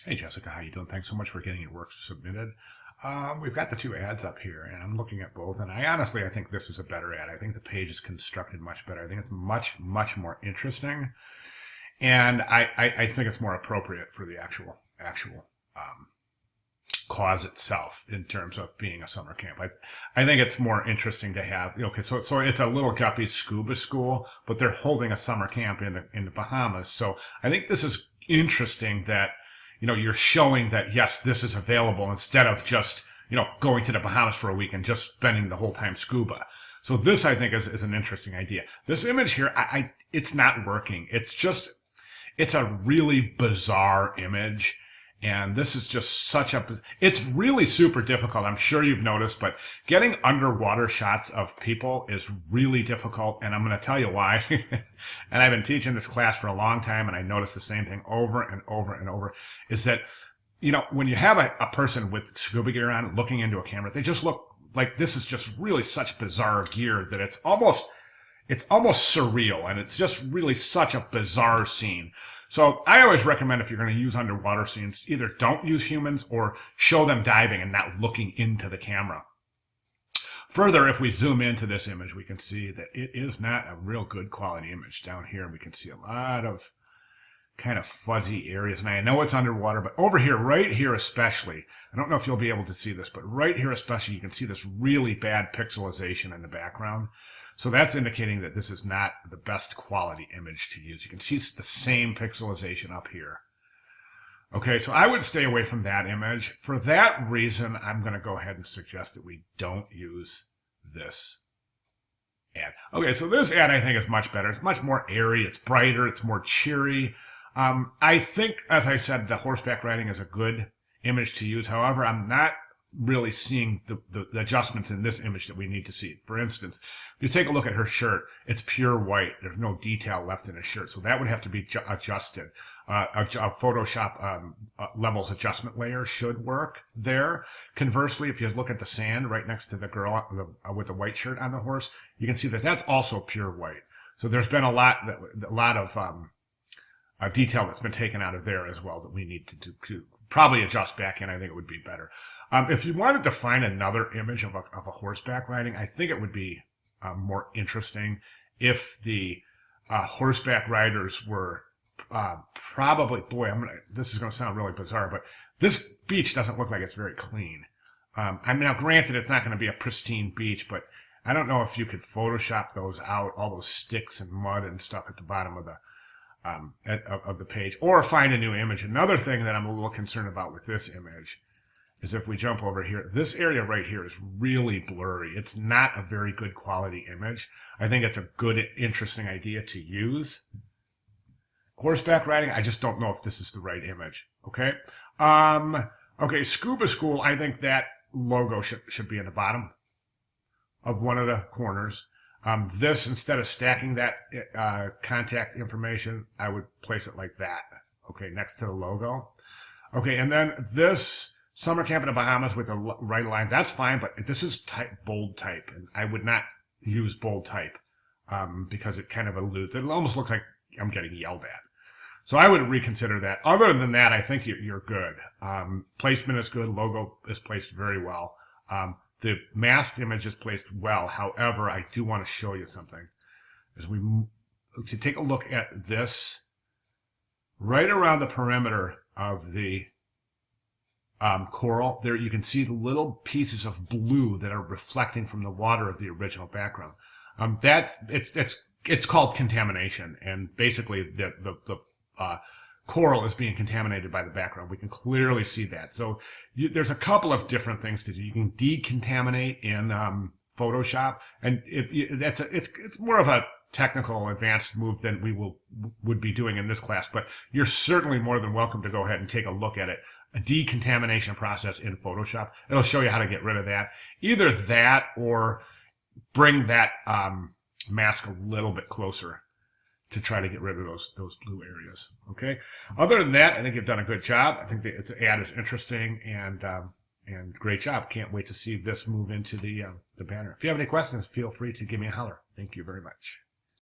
Hey Jessica, how you doing? Thanks so much for getting your work submitted. We've got the two ads up here, and I'm looking at both, and I think this is a better ad. I think the page is constructed much better. I think it's much more interesting, and I think it's more appropriate for the actual cause itself in terms of being a summer camp. I think it's more interesting to have. Okay, so it's a Little Guppy scuba school, but they're holding a summer camp in the Bahamas. So I think this is interesting that you're showing that, yes, this is available instead of just, going to the Bahamas for a week and just spending the whole time scuba. So this, I think, is an interesting idea. This image here, it's not working. It's a really bizarre image. And this is just it's really super difficult. I'm sure you've noticed, but getting underwater shots of people is really difficult. And I'm going to tell you why. And I've been teaching this class for a long time, and I notice the same thing over and over and over, is that, when you have a person with scuba gear on looking into a camera, they just look like this is just really such bizarre gear that it's almost surreal, and it's just really such a bizarre scene. So I always recommend, if you're going to use underwater scenes, either don't use humans or show them diving and not looking into the camera. Further, if we zoom into this image, we can see that it is not a real good quality image. Down here, we can see a lot of kind of fuzzy areas. And I know it's underwater, but over here, right here especially, I don't know if you'll be able to see this, but right here especially, you can see this really bad pixelization in the background. So that's indicating that this is not the best quality image to use. You can see the same pixelization up here. Okay, so I would stay away from that image. For that reason, I'm going to go ahead and suggest that we don't use this ad. Okay, so this ad, I think, is much better. It's much more airy. It's brighter. It's more cheery. I think, as I said, the horseback riding is a good image to use. However, I'm not really seeing the adjustments in this image that we need to see. For instance, if you take a look at her shirt, it's pure white. There's no detail left in the shirt, so that would have to be adjusted. A Photoshop levels adjustment layer should work there. Conversely, if you look at the sand right next to the girl with the white shirt on the horse, you can see that that's also pure white. So there's been a lot of detail that's been taken out of there as well that we need to probably adjust back in. I think it would be better. If you wanted to find another image of a horseback riding, I think it would be more interesting if the horseback riders were probably, this is going to sound really bizarre, but this beach doesn't look like it's very clean. Now, granted, it's not going to be a pristine beach, but I don't know if you could Photoshop those out, all those sticks and mud and stuff at the bottom of the page, or find a new image. Another thing that I'm a little concerned about with this image is if we jump over here, this area right here is really blurry. It's not a very good quality image. I think it's a good, interesting idea to use. Horseback riding, I just don't know if this is the right image. Okay. Okay, Scuba School, I think that logo should be in the bottom of one of the corners. This, instead of stacking that contact information, I would place it like that, okay, next to the logo. Okay, and then this summer camp in the Bahamas with a right line, that's fine, but this is bold type, and I would not use bold type because it kind of alludes. It almost looks like I'm getting yelled at. So I would reconsider that. Other than that, I think you're good. Placement is good. Logo is placed very well. The masked image is placed well. However, I do want to show you something. To take a look at this, right around the perimeter of the coral, there you can see the little pieces of blue that are reflecting from the water of the original background. It's called contamination, and basically the coral is being contaminated by the background. We can clearly see that. So there's a couple of different things to do. You can decontaminate in Photoshop, and it's more of a technical advanced move than we would be doing in this class, but you're certainly more than welcome to go ahead and take a look at it. A decontamination process in Photoshop. It'll show you how to get rid of that. Either that or bring that mask a little bit closer to try to get rid of those blue areas. Okay. Other than that, I think you've done a good job. I think the ad is interesting and great job. Can't wait to see this move into the banner. If you have any questions, feel free to give me a holler. Thank you very much.